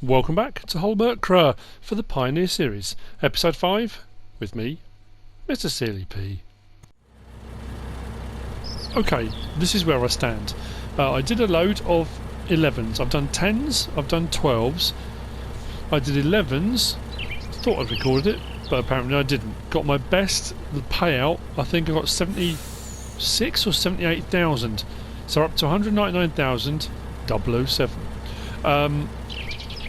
Welcome back to HOLMAKRA for the Pioneer Series, Episode 5, with me, MrSealyp. Okay, this is where I stand. I did a load of 11s, I've done 10s, I've done 12s, I did 11s, thought I'd recorded it, but apparently I didn't. Got my best payout, I think I got 76 or 78,000, so up to 199,007.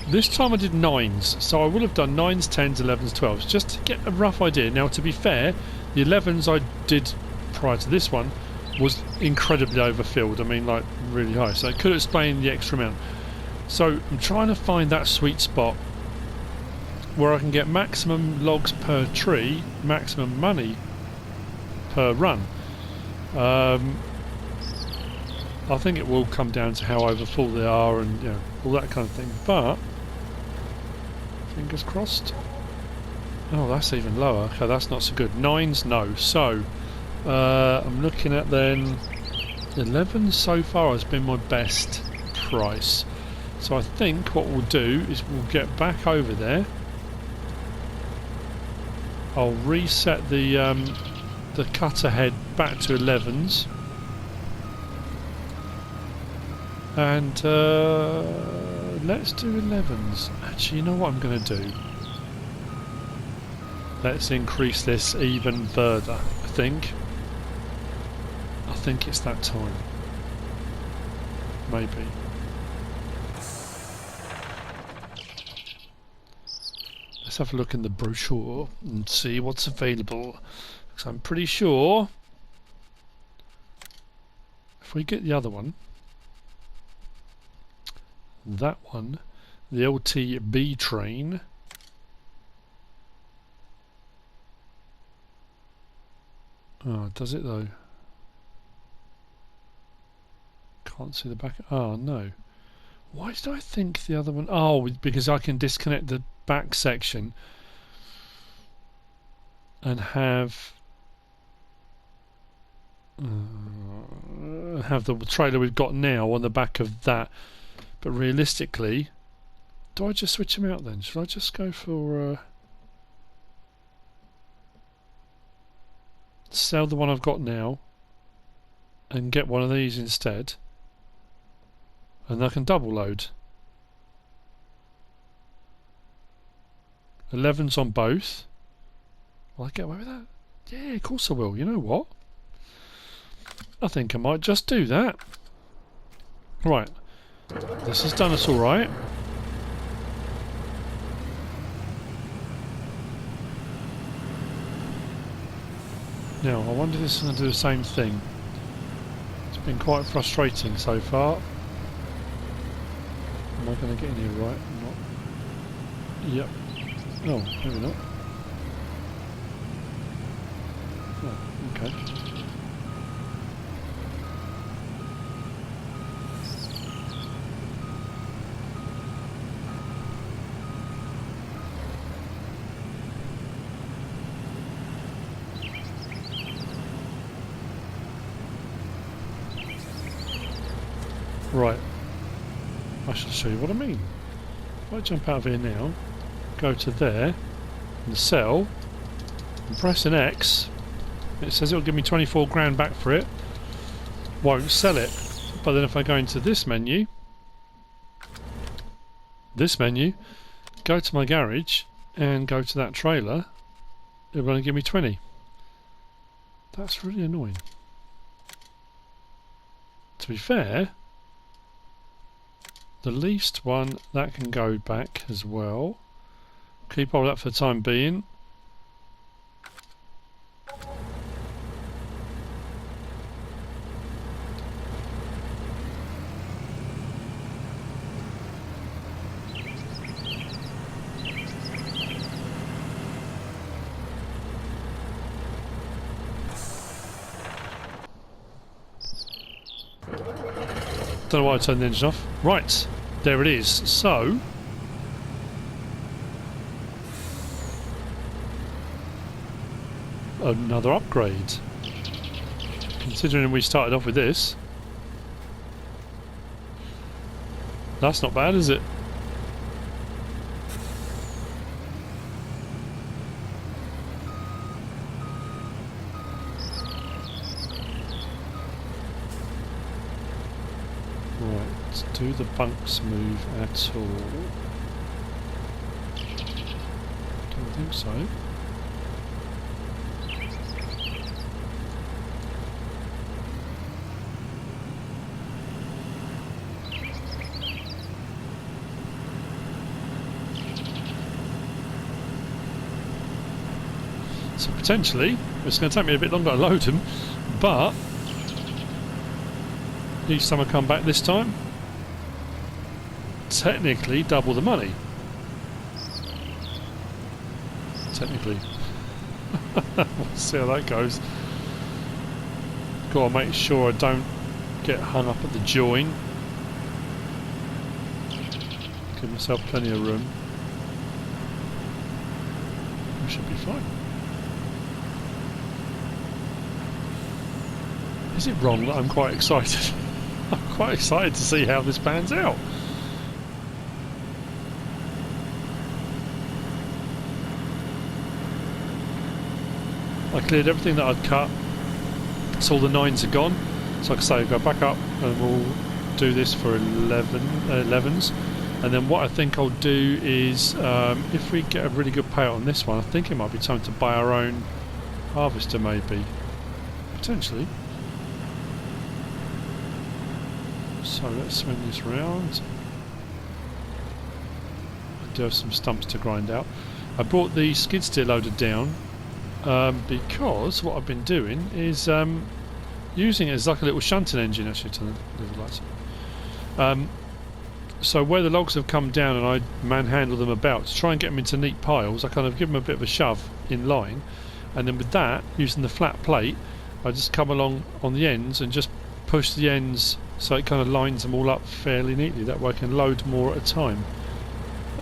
This time I did 9s, so I would have done 9s, 10s, 11s, 12s, just to get a rough idea. Now, to be fair, the 11s I did prior to this one was incredibly overfilled, I mean, like, really high, so it could explain the extra amount. So I'm trying to find that sweet spot where I can get maximum logs per tree, maximum money per run. I think it will come down to how overfull they are and, you know, all that kind of thing, but fingers crossed. Oh, that's even lower. Okay, that's not so good. 9s, no. So I'm looking at then 11 so far has been my best price. So I think what we'll do is we'll get back over there. I'll reset the cutter head back to 11s. And let's do 11s. Actually, you know what I'm going to do? Let's increase this even further, I think. I think it's that time. Maybe. Let's have a look in the brochure and see what's available. Because I'm pretty sure if we get the other one, that one, the LTB train, oh, does it though? Can't see the back. Oh no, why did I think the other one? Oh, because I can disconnect the back section and have the trailer we've got now on the back of that. But realistically, do I just switch them out then? Should I just go for sell the one I've got now and get one of these instead, and I can double load 11s on both? Will I get away with that? Yeah, of course I will. You know what? I think I might just do that. Right. This has done us alright. Now, I wonder if this is going to do the same thing. It's been quite frustrating so far. Am I going to get in here right? Not. Yep. Oh, maybe not. Oh, okay. Right, I shall show you what I mean. If I jump out of here now, go to there, and sell, and press an X, it says it'll give me 24 grand back for it. Won't sell it. But then if I go into this menu, go to my garage, and go to that trailer, it'll only give me 20. That's really annoying. To be fair, the least one, that can go back as well. Keep all that for the time being. Don't know why I turned the engine off. Right, there it is. So, another upgrade. Considering we started off with this, that's not bad, is it? Right, do the bunks move at all? Don't think so. So potentially, it's going to take me a bit longer to load them, but each time I come back this time, technically double the money. Technically. We'll see how that goes. Gotta make sure I don't get hung up at the join. Give myself plenty of room. I should be fine. Is it wrong that I'm quite excited? I'm quite excited to see how this pans out. I cleared everything that I'd cut, so all the 9s are gone. So like I say, go back up and we'll do this for 11s. And then what I think I'll do is, if we get a really good payout on this one, I think it might be time to buy our own harvester maybe. Potentially. So let's swing this round. I do have some stumps to grind out. I brought the skid steer loader down because what I've been doing is using it as like a little shunting engine. Actually, to the lights. So where the logs have come down and I manhandle them about to try and get them into neat piles, I kind of give them a bit of a shove in line, and then with that, using the flat plate, I just come along on the ends and just push the ends so it kind of lines them all up fairly neatly. That way I can load more at a time.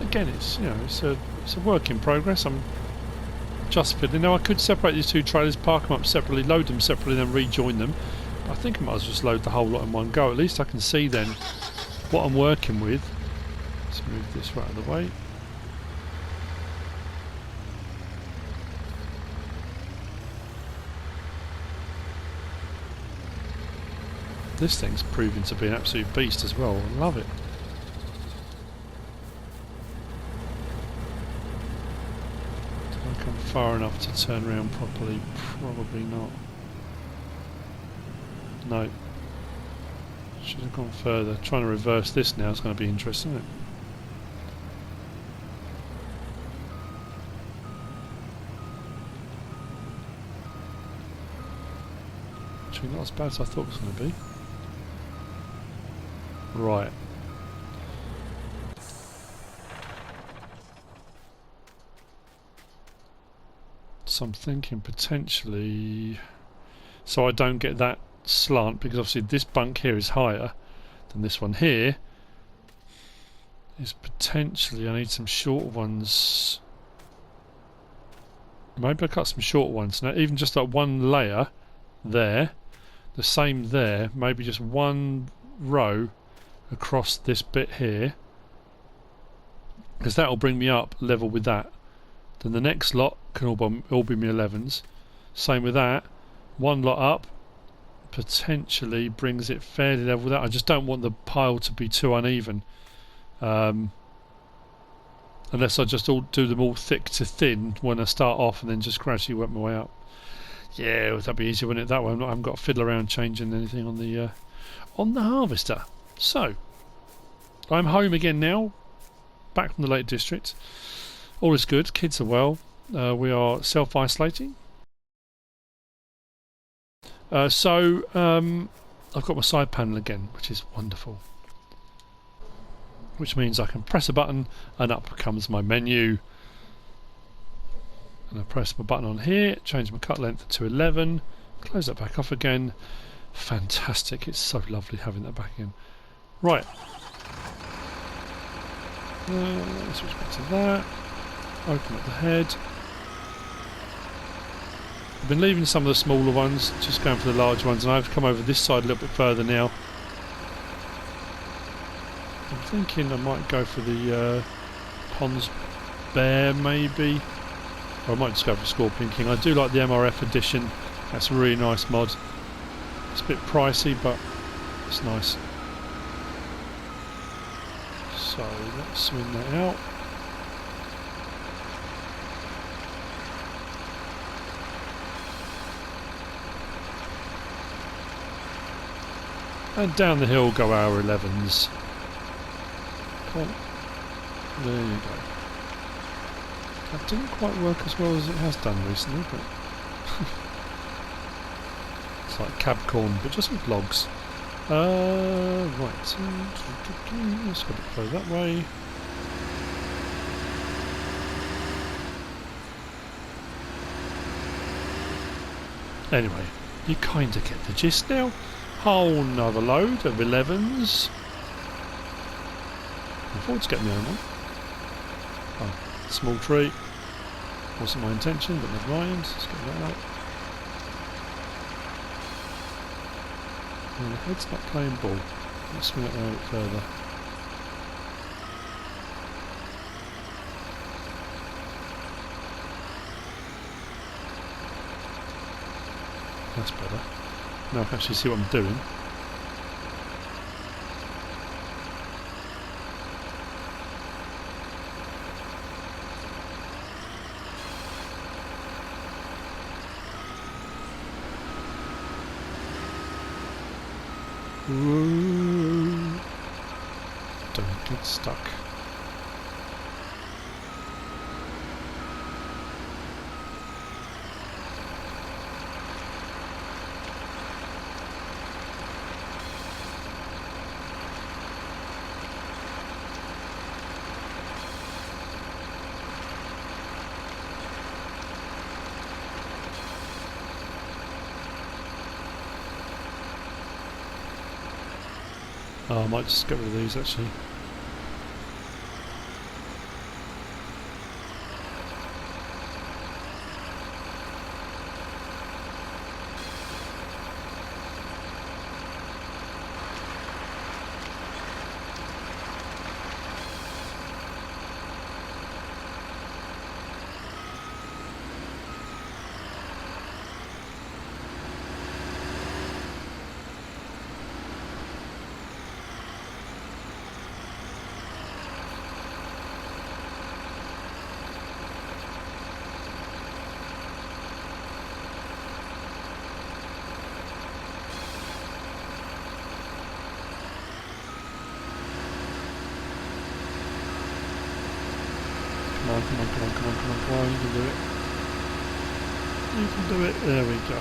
Again, it's, you know, it's a work in progress. I'm just fiddling. Now I could separate these two trailers, park them up separately, load them separately, then rejoin them. But I think I might as well just load the whole lot in one go. At least I can see then what I'm working with. Let's move this right out of the way. This thing's proving to be an absolute beast as well. I love it. Did I come far enough to turn around properly? Probably not. No. Should have gone further. Trying to reverse this now is going to be interesting, isn't it? Actually, not as bad as I thought it was going to be. Right. So I'm thinking potentially, so I don't get that slant, because obviously this bunk here is higher than this one here, is potentially, I need some shorter ones. Maybe I cut some short ones. Now even just like one layer there, the same there, maybe just one row across this bit here, because that will bring me up level with that. Then the next lot can all be my 11s. Same with that. One lot up potentially brings it fairly level with that. I just don't want the pile to be too uneven, unless I just do them all thick to thin when I start off and then just gradually work my way up. Yeah, that'd be easier, wouldn't it? That way I haven't got to fiddle around changing anything on the harvester. So I'm home again now, back from the Lake District. All is good, kids are well. We are self-isolating. So I've got my side panel again, which is wonderful. Which means I can press a button and up comes my menu. And I press my button on here, change my cut length to 11, close that back off again. Fantastic, it's so lovely having that back in. Right. Switch back to that. Open up the head. I've been leaving some of the smaller ones, just going for the large ones, and I've come over this side a little bit further now. I'm thinking I might go for the Pond's Bear maybe, or I might just go for Scorpion King. I do like the MRF edition, that's a really nice mod. It's a bit pricey but it's nice. So let's swing that out. And down the hill go our 11s. Come on. There you go. That didn't quite work as well as it has done recently, but it's like cab corn, but just with logs. Right. Let's go that way. Anyway, you kind of get the gist now. Whole nother load of 11s. Looking forward to getting my own one. Oh, small tree. Wasn't my intention, but never mind. Let's get that out. And the head's not playing ball. Let's swing it around a bit further. That's better. Now I can actually see what I'm doing. Whoa. Don't get stuck. Oh, I might just get rid of these actually. Come on, come on, come on, come on, come on, come on, you can do it. You can do it, there we go.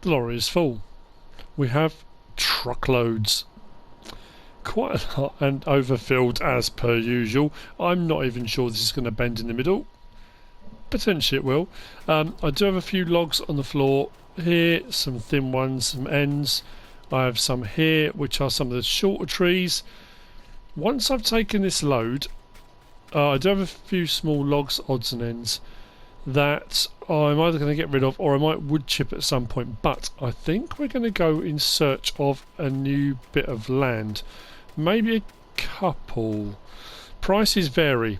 The lorry is full. We have truckloads, quite a lot, and overfilled as per usual. I'm not even sure this is going to bend in the middle. Potentially it will. I do have a few logs on the floor here, some thin ones, some ends. I have some here which are some of the shorter trees. Once I've taken this load, I do have a few small logs, odds and ends, that I'm either going to get rid of or I might wood chip at some point, but I think we're going to go in search of a new bit of land. Maybe a couple. Prices vary,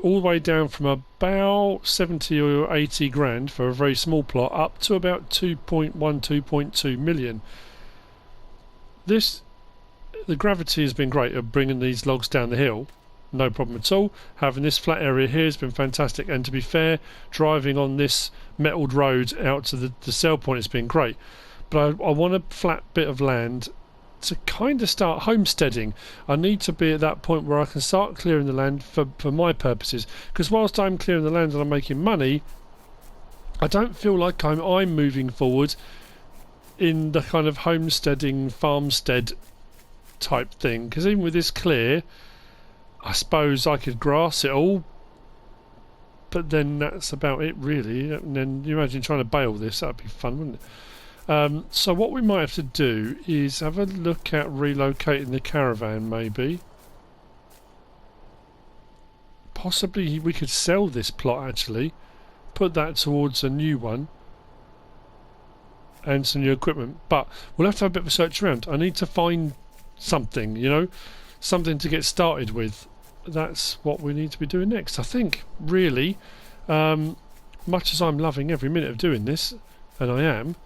all the way down from about 70 or 80 grand for a very small plot up to about 2.1, 2.2 million. The gravity has been great of bringing these logs down the hill. No problem at all. Having this flat area here has been fantastic, and to be fair, driving on this metalled road out to the sell point has been great. But I want a flat bit of land to kind of start homesteading. I need to be at that point where I can start clearing the land for my purposes, because whilst I'm clearing the land and I'm making money, I don't feel like I'm moving forward in the kind of homesteading, farmstead type thing, because even with this clear, I suppose I could grass it all, but then that's about it really. And then you imagine trying to bale this, that'd be fun, wouldn't it? So what we might have to do is have a look at relocating the caravan, maybe. Possibly we could sell this plot actually, put that towards a new one. and some new equipment. But we'll have to have a bit of a search around. I need to find something, you know, something to get started with. That's what we need to be doing next, I think, really. Much as I'm loving every minute of doing this, and I am,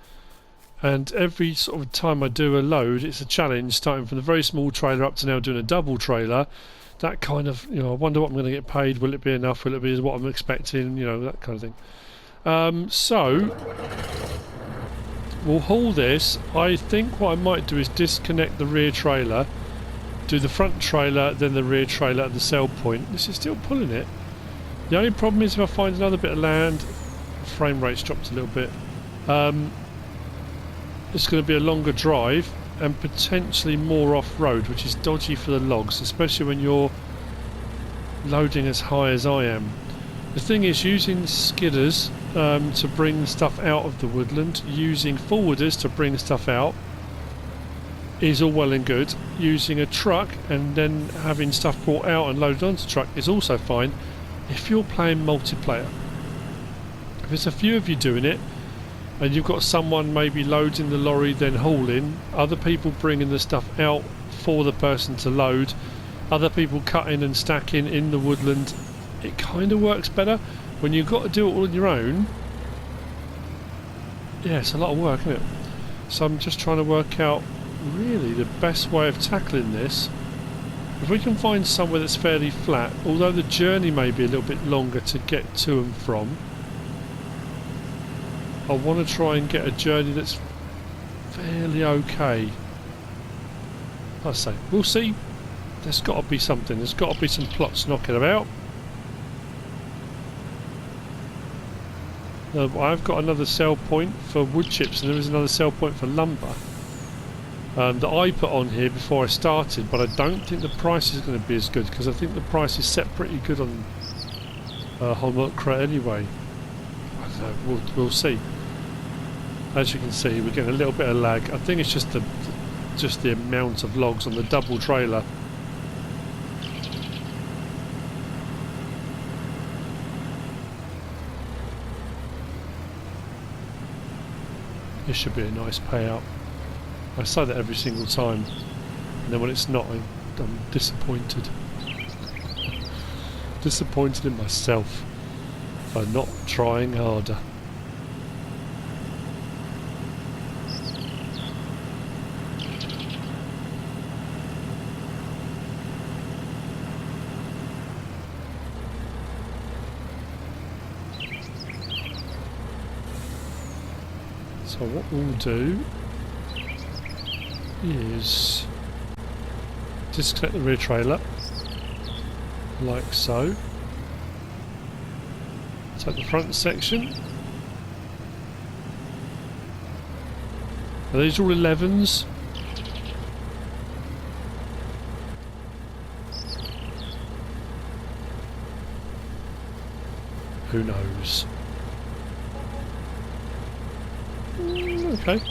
and every sort of time I do a load, it's a challenge, starting from the very small trailer up to now doing a double trailer. That kind of, you know, I wonder what I'm going to get paid. Will it be enough? Will it be what I'm expecting? You know, that kind of thing. So we'll haul this. I think what I might do is disconnect the rear trailer, do the front trailer, then the rear trailer at the sell point. This is still pulling it. The only problem is if I find another bit of land, frame rate's dropped a little bit. It's going to be a longer drive and potentially more off-road, which is dodgy for the logs, especially when you're loading as high as I am. The thing is, using skidders to bring stuff out of the woodland, using forwarders to bring stuff out is all well and good. Using a truck and then having stuff brought out and loaded onto the truck is also fine if you're playing multiplayer. If there's a few of you doing it and you've got someone maybe loading the lorry then hauling, other people bringing the stuff out for the person to load, other people cutting and stacking in the woodland, it kind of works better. When you've got to do it all on your own, yeah, it's a lot of work, isn't it? So I'm just trying to work out really the best way of tackling this. If we can find somewhere that's fairly flat, although the journey may be a little bit longer to get to and from, I want to try and get a journey that's fairly okay. Like I say, we'll see. There's got to be something. There's got to be some plots knocking about. I've got another sell point for wood chips, and there is another sell point for lumber that I put on here before I started, but I don't think the price is going to be as good, because I think the price is set pretty good on HOLMAKRA anyway. I don't know, we'll see. As you can see, we're getting a little bit of lag. I think it's just the amount of logs on the double trailer. This should be a nice payout. I say that every single time, and then when it's not, I'm disappointed. Disappointed in myself for not trying harder. So what we'll do is disconnect the rear trailer, like so. Take the front section. Are these all 11s? Who knows? Okay.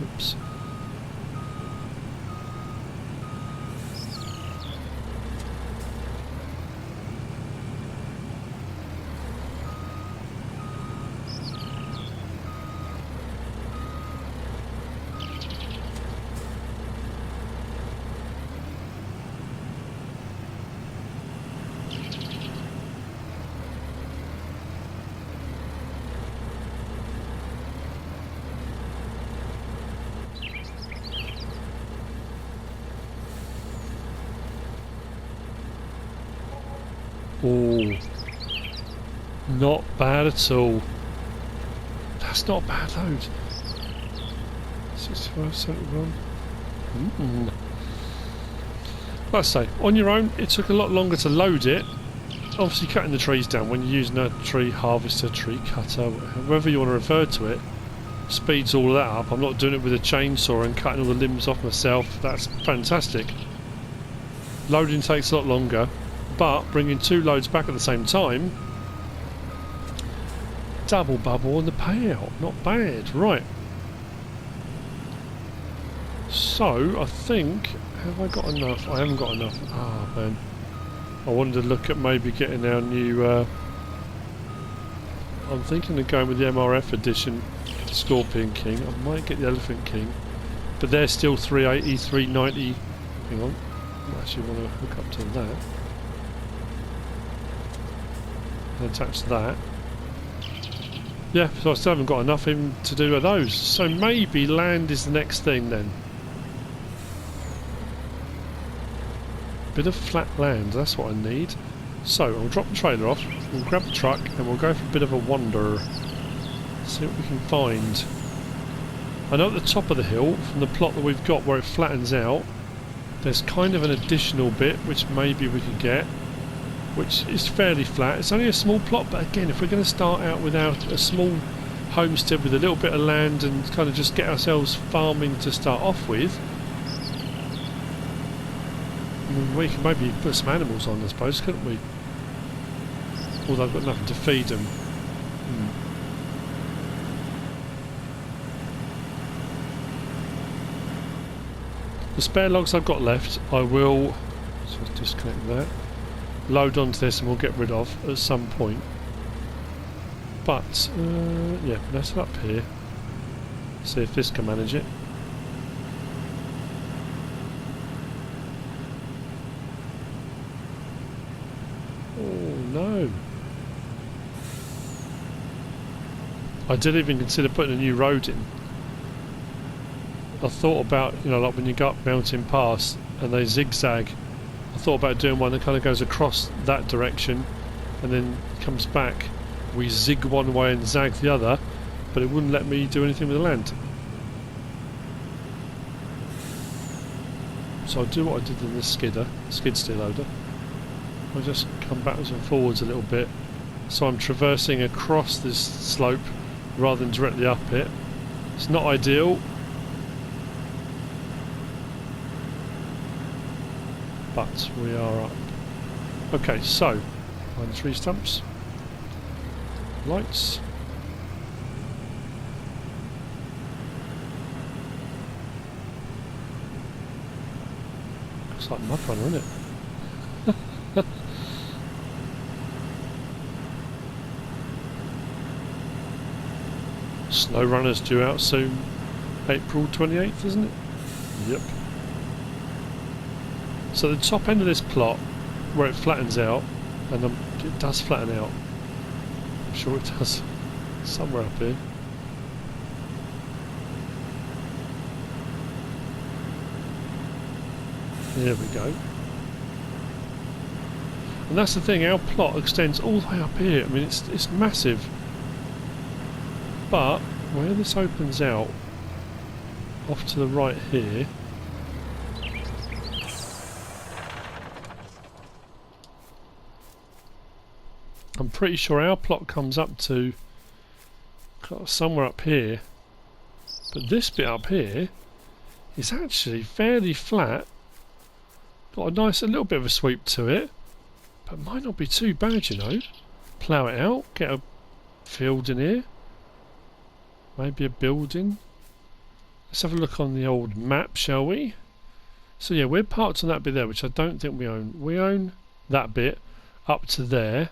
Oops. Oh, not bad at all. That's not a bad load. 65, 71. Like I say, on your own, it took a lot longer to load it. Obviously, cutting the trees down when you're using a tree harvester, tree cutter, however you want to refer to it, speeds all of that up. I'm not doing it with a chainsaw and cutting all the limbs off myself. That's fantastic. Loading takes a lot longer. But bringing two loads back at the same time, double bubble on the payout, not bad. Right. So I think, have I got enough? I haven't got enough. Ah, man. I wanted to look at maybe getting our new... I'm thinking of going with the MRF edition Scorpion King. I might get the Elephant King. But they're still 380, 390. Hang on. I actually want to hook up to that. And attach that. Yeah, so I still haven't got enough even to do with those. So maybe land is the next thing then. Bit of flat land, that's what I need. So I'll drop the trailer off, we'll grab the truck and we'll go for a bit of a wander. See what we can find. I know at the top of the hill, from the plot that we've got where it flattens out, there's kind of an additional bit which maybe we could get, which is fairly flat. It's only a small plot, but again, if we're going to start out without a small homestead with a little bit of land and kind of just get ourselves farming to start off with, I mean, we can maybe put some animals on, I suppose, couldn't we? Although I've got nothing to feed them. The spare logs I've got left, I will just disconnect that, load onto this and we'll get rid of at some point. But, yeah, that's up here. See if this can manage it. Oh no. I did even consider putting a new road in. I thought about, you know, like when you go up Mountain Pass and they zigzag, I thought about doing one that kind of goes across that direction and then comes back. We zig one way and zag the other, but it wouldn't let me do anything with the land. So I'll do what I did in this skid steer loader. I'll just come backwards and forwards a little bit. So I'm traversing across this slope rather than directly up it. It's not ideal, but we are up. Okay, so find tree stumps, lights. Looks like mud runner, isn't it? Snow Runner's due out soon. April 28th, isn't it? Yep. So the top end of this plot, where it flattens out, and it does flatten out. I'm sure it does. Somewhere up here. There we go. And that's the thing, our plot extends all the way up here. I mean, it's massive. But where this opens out, off to the right here, I'm pretty sure our plot comes up to somewhere up here, but this bit up here is actually fairly flat. Got a nice, a little bit of a sweep to it, but might not be too bad, you know. Plough it out, get a field in here. Maybe a building. Let's have a look on the old map, shall we? So yeah, we're parked on that bit there, which I don't think we own. We own that bit up to there.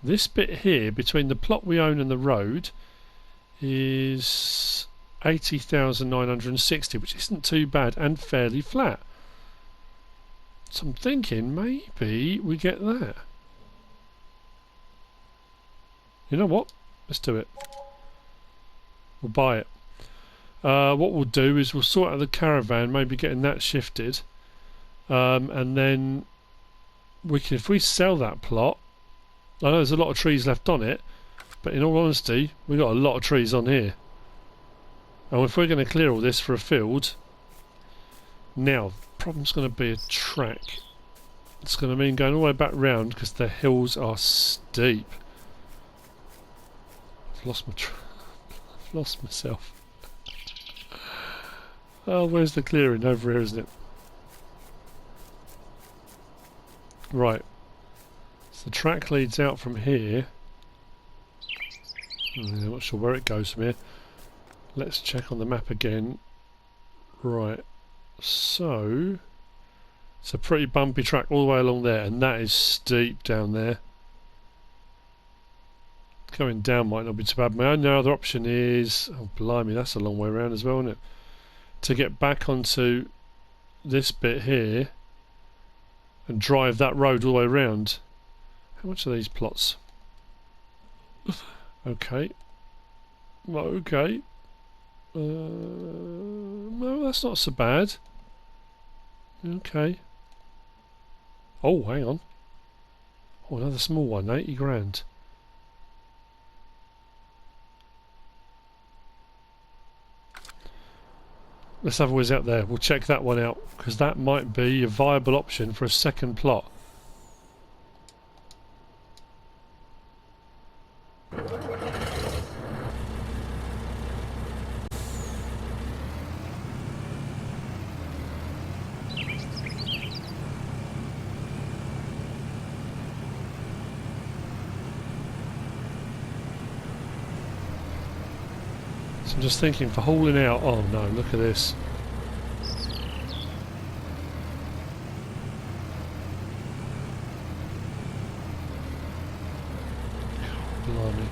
This bit here, between the plot we own and the road, is 80,960, which isn't too bad and fairly flat. So I'm thinking maybe we get that. You know what? Let's do it. We'll buy it. What we'll do is we'll sort out the caravan, maybe getting that shifted, and then we can, if we sell that plot, I know there's a lot of trees left on it, but in all honesty, we've got a lot of trees on here. And if we're going to clear all this for a field, now the problem's going to be a track. It's going to mean going all the way back round because the hills are steep. I've lost my I've lost myself. Oh, where's the clearing? Over here, isn't it? Right. So the track leads out from here. I'm not sure where it goes from here. Let's check on the map again. Right. So It's a pretty bumpy track all the way along there, and that is steep down there. Going down might not be too bad. My only other option is, oh blimey, that's a long way around as well, isn't it? To get back onto this bit here and drive that road all the way around. How much are these plots? Okay. Okay. No, that's not so bad. Okay. Oh, hang on. Oh, another small one, 80 grand. Let's have a whiz out there. We'll check that one out, because that might be a viable option for a second plot. So I'm just thinking for hauling out. Oh no, look at this. Blimey.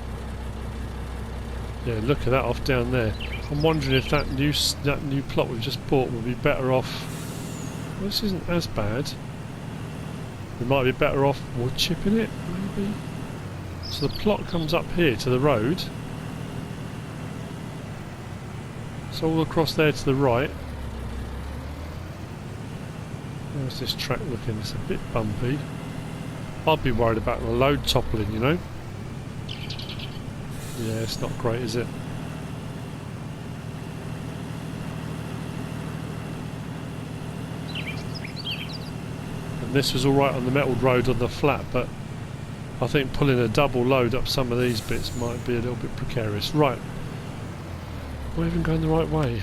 Yeah, look at that off down there. I'm wondering if that new plot we've just bought would be better off. Well, this isn't as bad. We might be better off wood chipping it, maybe. So the plot comes up here to the road. It's all across there to the right. How's this track looking? It's a bit bumpy. I'd be worried about the load toppling, you know. Yeah, it's not great, is it? And this was alright on the metalled road on the flat, but I think pulling a double load up some of these bits might be a little bit precarious. Right. Am I even going the right way?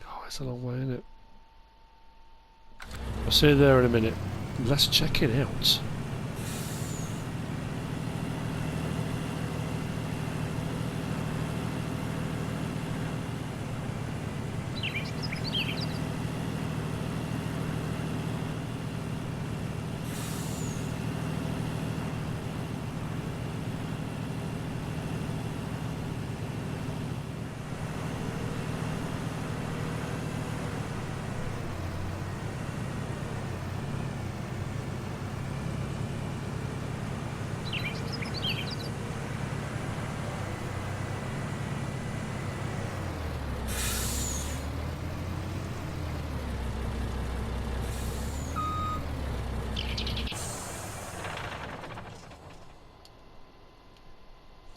Oh, it's a long way, isn't it? I'll see you there in a minute. Let's check it out.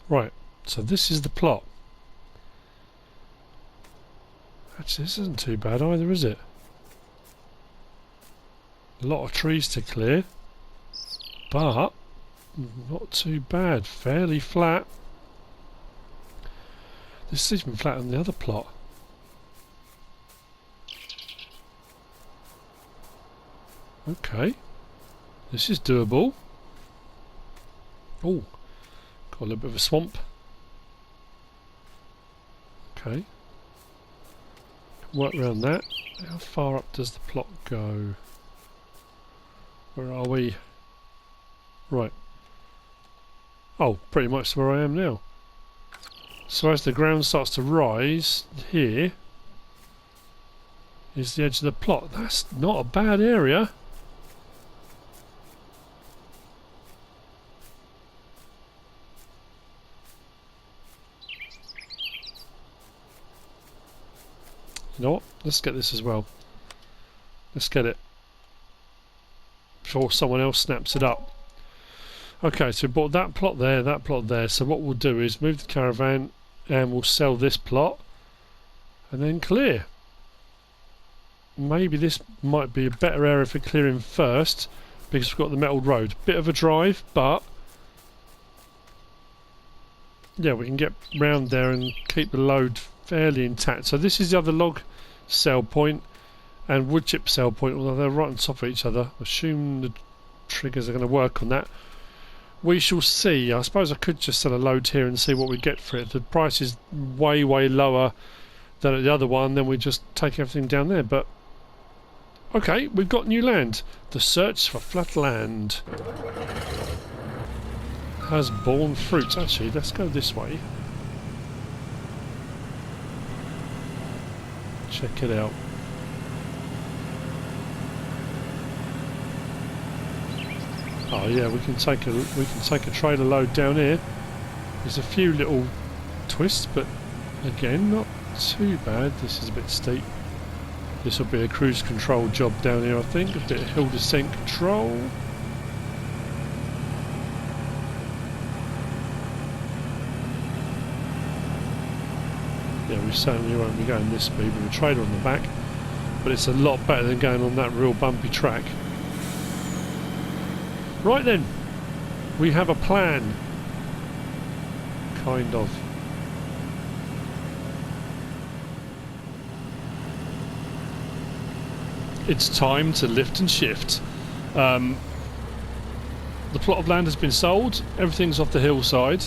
Right, so this is the plot. Actually, this isn't too bad either, is it? A lot of trees to clear, but not too bad. Fairly flat. This is even flat on the other plot. Okay, this is doable. Oh. Got a little bit of a swamp. Okay. Work around that. How far up does the plot go? Where are we? Right. Oh, pretty much where I am now. So as the ground starts to rise, here is the edge of the plot. That's not a bad area. You know what? Let's get this as well. Let's get it before someone else snaps it up. Okay, so we bought that plot there, that plot there. So what we'll do is move the caravan and we'll sell this plot and then clear. Maybe this might be a better area for clearing first because we've got the metalled road. Bit of a drive, but yeah, we can get round there and keep the load fairly intact. So this is the other log sell point and wood chip sell point, although they're right on top of each other. I assume the triggers are going to work on that. We shall see. I suppose I could just sell a load here and see what we get for it. If the price is way lower than at the other one, then we just take everything down there. But Okay, we've got new land. The search for flat land has borne fruit. Actually, let's go this way. Check it out. Oh yeah, we can take a trailer load down here. There's a few little twists, but again, not too bad. This is a bit steep. This will be a cruise control job down here, I think. A bit of hill descent control. Yeah, we certainly won't be going this speed with a trailer on the back, but it's a lot better than going on that real bumpy track. Right then, we have a plan. Kind of. It's time to lift and shift. The plot of land has been sold. Everything's off the hillside.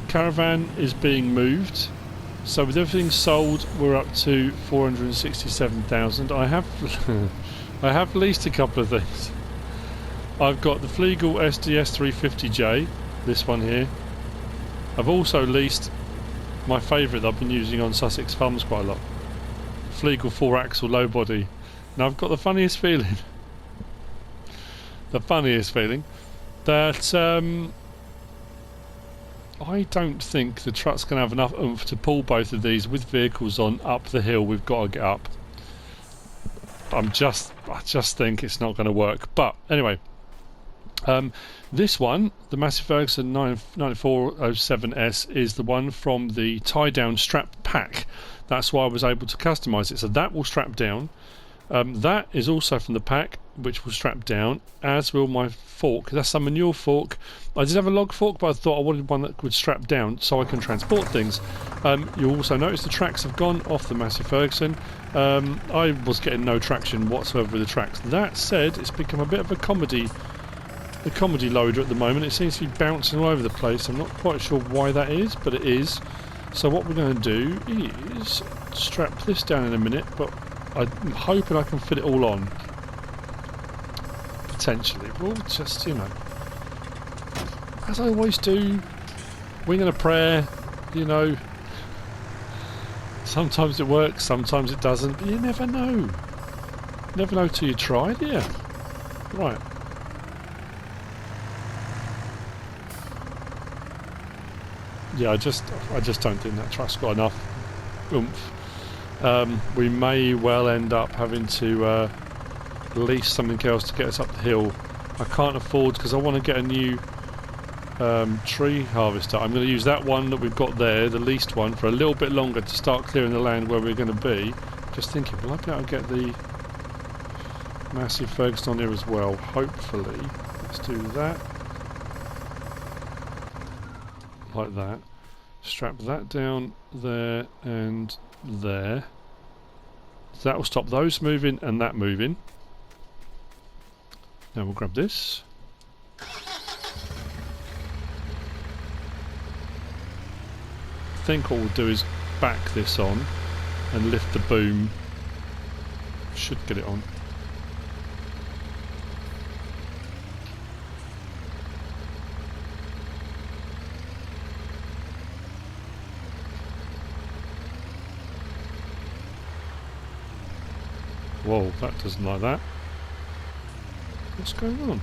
Caravan is being moved. So with everything sold, we're up to 467,000. I have leased a couple of things. I've got the Flegel SDS 350J, this one here. I've also leased my favourite that I've been using on Sussex farms quite a lot. Flegel 4-axle low body. Now I've got the funniest feeling. That I don't think the truck's going to have enough oomph to pull both of these with vehicles on up the hill we've got to get up. I just think it's not going to work. But anyway, this one, the Massey Ferguson 9407S, is the one from the tie-down strap pack. That's why I was able to customise it. So that will strap down. That is also from the pack, which will strap down, as will my fork. That's a manure fork. I did have a log fork, but I thought I wanted one that would strap down so I can transport things. You'll also notice the tracks have gone off the Massey Ferguson. I was getting no traction whatsoever with the tracks. That said, it's become a bit of a comedy loader at the moment. It seems to be bouncing all over the place. I'm not quite sure why that is, but it is. So what we're going to do is strap this down in a minute, but I'm hoping I can fit it all on. Potentially. We'll just, you know, as I always do, wing and a prayer, you know. Sometimes it works, sometimes it doesn't, but you never know. Never know till you try, do you? Right. Yeah, I just don't think that truck's got enough oomph. We may well end up having to lease something else to get us up the hill. I can't afford, because I want to get a new tree harvester. I'm going to use that one that we've got there, the leased one, for a little bit longer to start clearing the land where we're going to be. Just thinking, will I be able to get the Massey Ferguson on here as well? Hopefully. Let's do that. Like that. Strap that down there and there. So that will stop those moving and that moving. Now we'll grab this. I think what we'll do is back this on and lift the boom. Should get it on. Whoa, that doesn't like that. What's going on?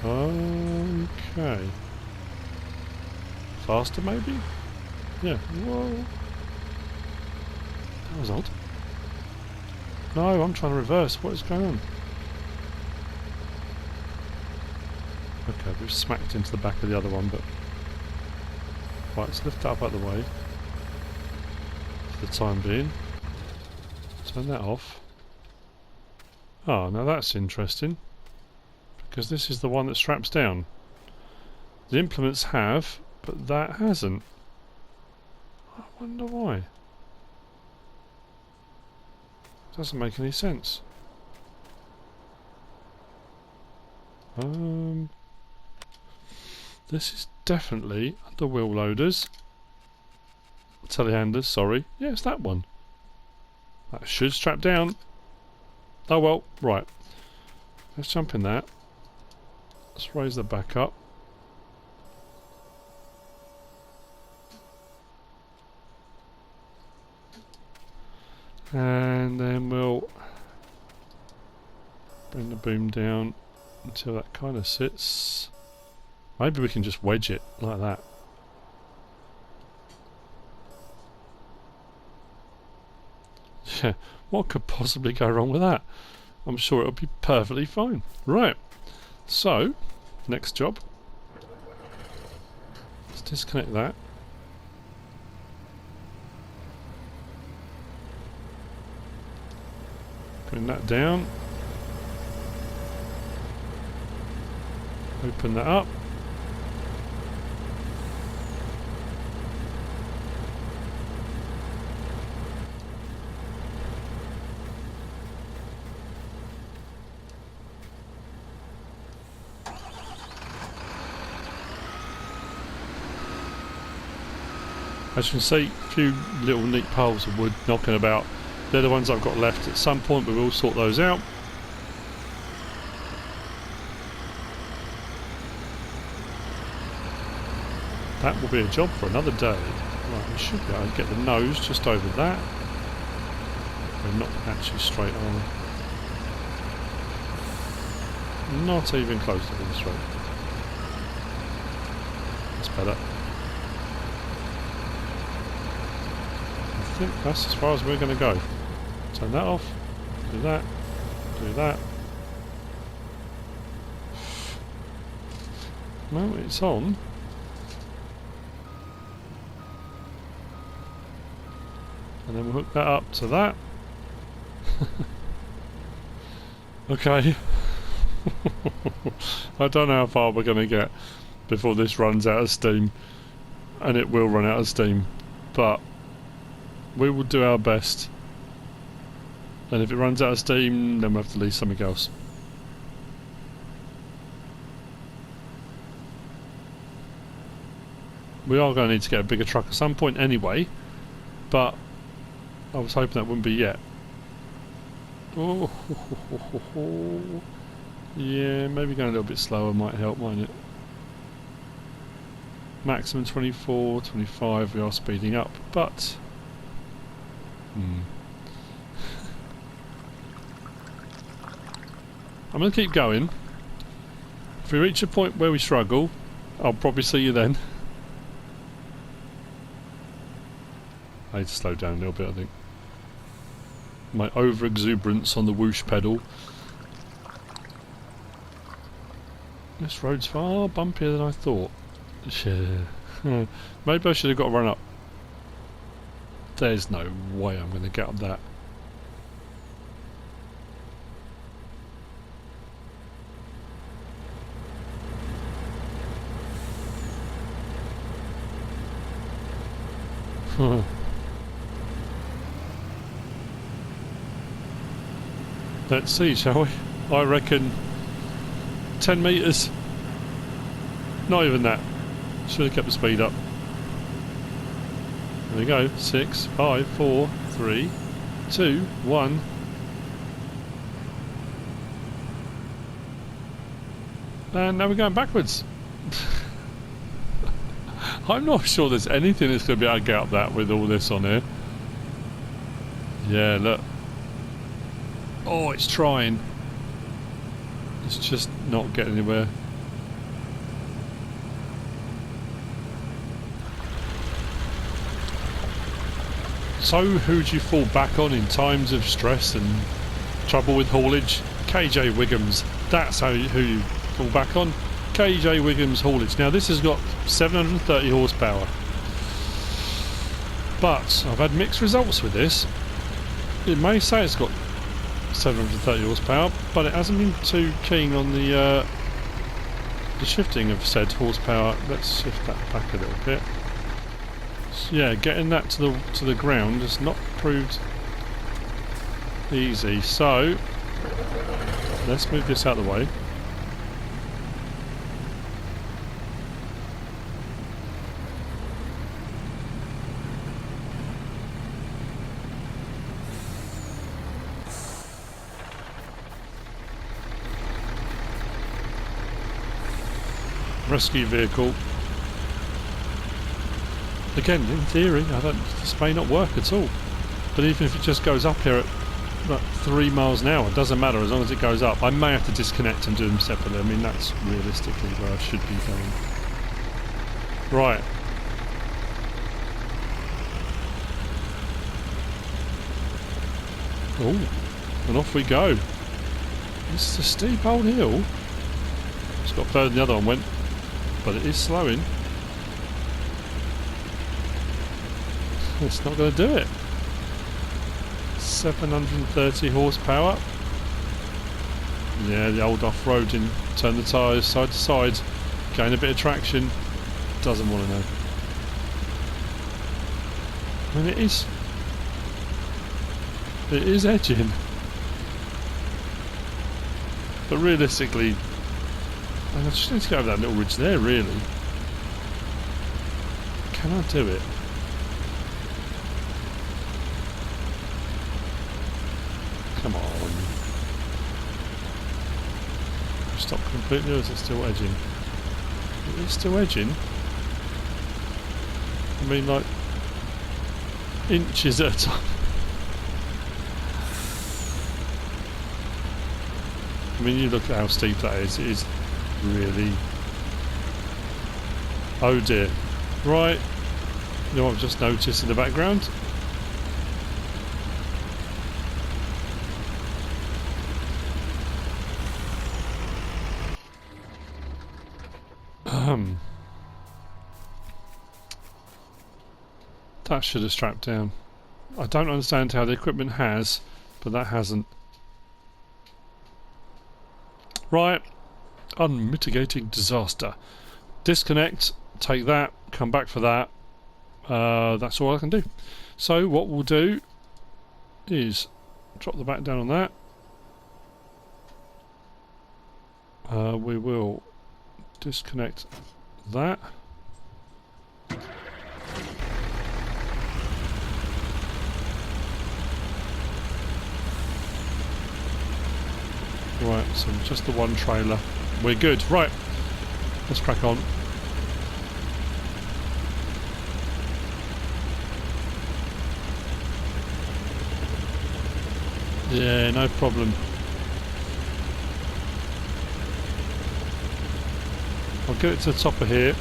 Okay. Faster maybe? Yeah. Whoa. That was odd. No, I'm trying to reverse. What is going on? Okay, we've smacked into the back of the other one, but... Right, let's lift that up out of the way. For the time being. Turn that off. Oh, now that's interesting. Because this is the one that straps down. The implements have, but that hasn't. I wonder why. Doesn't make any sense. This is definitely the wheel loaders. Telehandlers, sorry. Yeah, it's that one. That should strap down. Oh well, right. Let's jump in that. Let's raise that back up. And then we'll bring the boom down until that kind of sits. Maybe we can just wedge it like that. Yeah, what could possibly go wrong with that? I'm sure it'll be perfectly fine. Right, so next job. Let's disconnect that. Bring that down. Open that up. As you can see, a few little neat piles of wood knocking about. They're the ones I've got left. At some point we will sort those out. That will be a job for another day. Right, we should be able to get the nose just over that. They're not actually straight on. Not even close to being straight. That's better. I think that's as far as we're going to go. Turn that off. Do that. Do that. No, it's on. And then we'll hook that up to that. Okay. I don't know how far we're going to get before this runs out of steam. And it will run out of steam. But we will do our best. And if it runs out of steam, then we'll have to leave something else. We are going to need to get a bigger truck at some point anyway. But I was hoping that wouldn't be yet. Oh, yeah, maybe going a little bit slower might help, mightn't it? Maximum 24, 25, we are speeding up, but... I'm going to keep going. If we reach a point where we struggle, I'll probably see you then. I need to slow down a little bit, I think. My over-exuberance on the whoosh pedal. This road's far bumpier than I thought. Yeah. Maybe I should have got a run up. There's no way I'm going to get up that. Let's see, shall we? I reckon 10 metres. Not even that. Should have kept the speed up. There we go. 6, 5, 4, 3, 2, 1. And now we're going backwards. I'm not sure there's anything that's going to be able to get up that with all this on here. Yeah, look. Oh, it's trying. It's just not getting anywhere. So, who do you fall back on in times of stress and trouble with haulage? KJ Wiggums. That's who you fall back on. KJ Wiggums haulage. Now, this has got 730 horsepower. But I've had mixed results with this. It may say it's got 730 horsepower, but it hasn't been too keen on the shifting of said horsepower. Let's shift that back a little bit. So yeah, getting that to the ground has not proved easy. So let's move this out of the way. rescue vehicle. Again, in theory, this may not work at all. But even if it just goes up here at about 3 miles an hour, it doesn't matter as long as it goes up. I may have to disconnect and do them separately. I mean, that's realistically where I should be going. Right. Oh, and off we go. This is a steep old hill. It's got further than the other one went, but it is slowing. It's not going to do it. 730 horsepower. Yeah, the old off-roading. Turn the tyres side to side. Gain a bit of traction. Doesn't want to know. I mean, it is edging. But realistically, I just need to go over that little ridge there, really. Can I do it? Come on. Stop completely, or is it still edging? It is still edging. I mean, like, inches at a time. I mean, you look at how steep that is. It is really... Oh dear. Right. You know what I've just noticed in the background? That should have strapped down. I don't understand how the equipment has, but that hasn't. Right. Unmitigating disaster. Disconnect, take that, come back for that. That's all I can do. So what we'll do is drop the back down on that. We will disconnect that. Right, so just the one trailer. We're good. Right, let's crack on. Yeah, no problem. I'll get it to the top of here,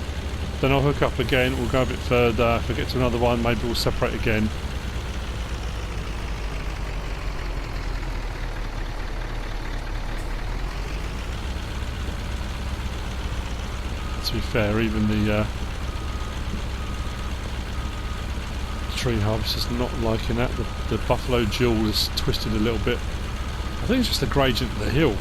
then I'll hook up again, we'll go a bit further. If I get to another one, maybe we'll separate again. To be fair, even the tree harvester's not liking that. The buffalo jewel is twisted a little bit. I think it's just the gradient of the hill.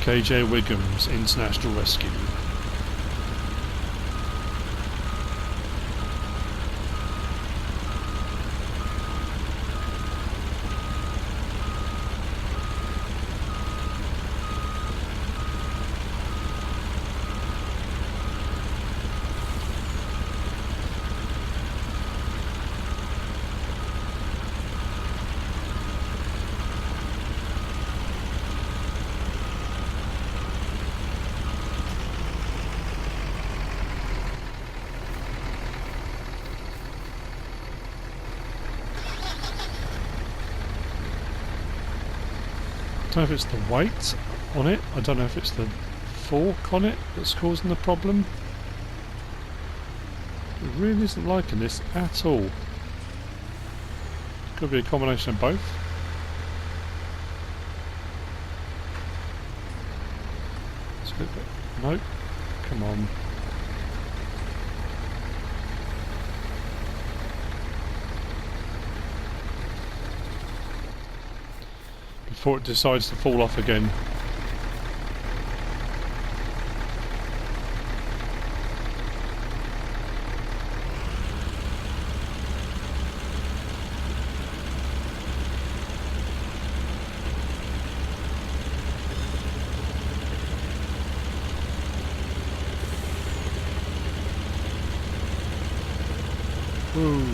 KJ Wiggum's International Rescue. I don't know if it's the weight on it, I don't know if it's the fork on it that's causing the problem. It really isn't liking this at all. Could be a combination of both. It's a bit, nope, come on. Before it decides to fall off again. Ooh,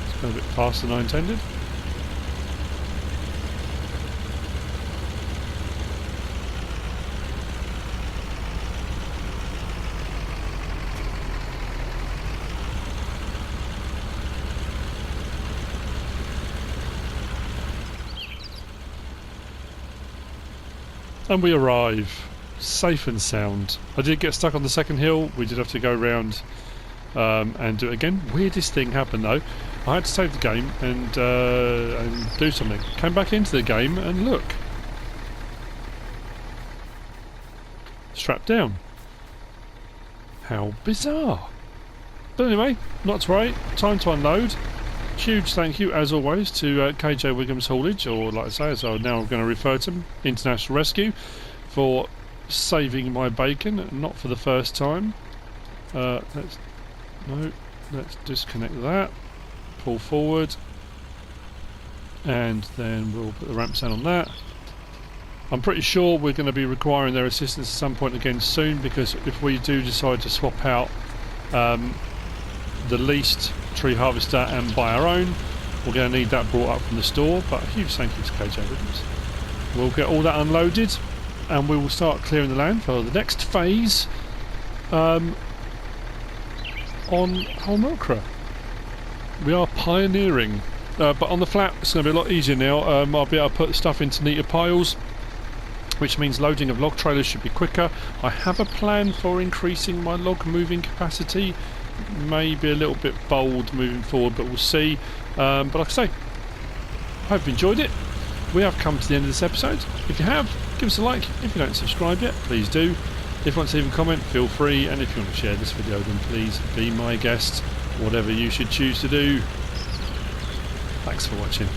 it's going a bit faster than I intended. And we arrive, safe and sound. I did get stuck on the second hill. We did have to go round and do it again. Weirdest thing happened though. I had to save the game and do something. Came back into the game and look. Strapped down. How bizarre. But anyway, not to worry. Time to unload. Huge thank you, as always, to KJ Wiggum's Haulage, or like I say, as I'm now going to refer to him, International Rescue, for saving my bacon, not for the first time. Let's disconnect that, pull forward, and then we'll put the ramp stand on that. I'm pretty sure we're going to be requiring their assistance at some point again soon, because if we do decide to swap out the leased tree harvester and buy our own, we're going to need that brought up from the store. But a huge thank you to KJ Williams. We'll get all that unloaded and we will start clearing the land for the next phase on HOLMAKRA. We are pioneering, but on the flat it's going to be a lot easier now. I'll be able to put stuff into neater piles, which means loading of log trailers should be quicker. I have a plan for increasing my log moving capacity. Maybe a little bit bold moving forward, but we'll see. But like I say, I hope you enjoyed it. We have come to the end of this episode. If you have, give us a like. If you don't subscribe yet, please do. If you want to leave a comment, feel free. And if you want to share this video, then please be my guest. Whatever you should choose to do. Thanks for watching.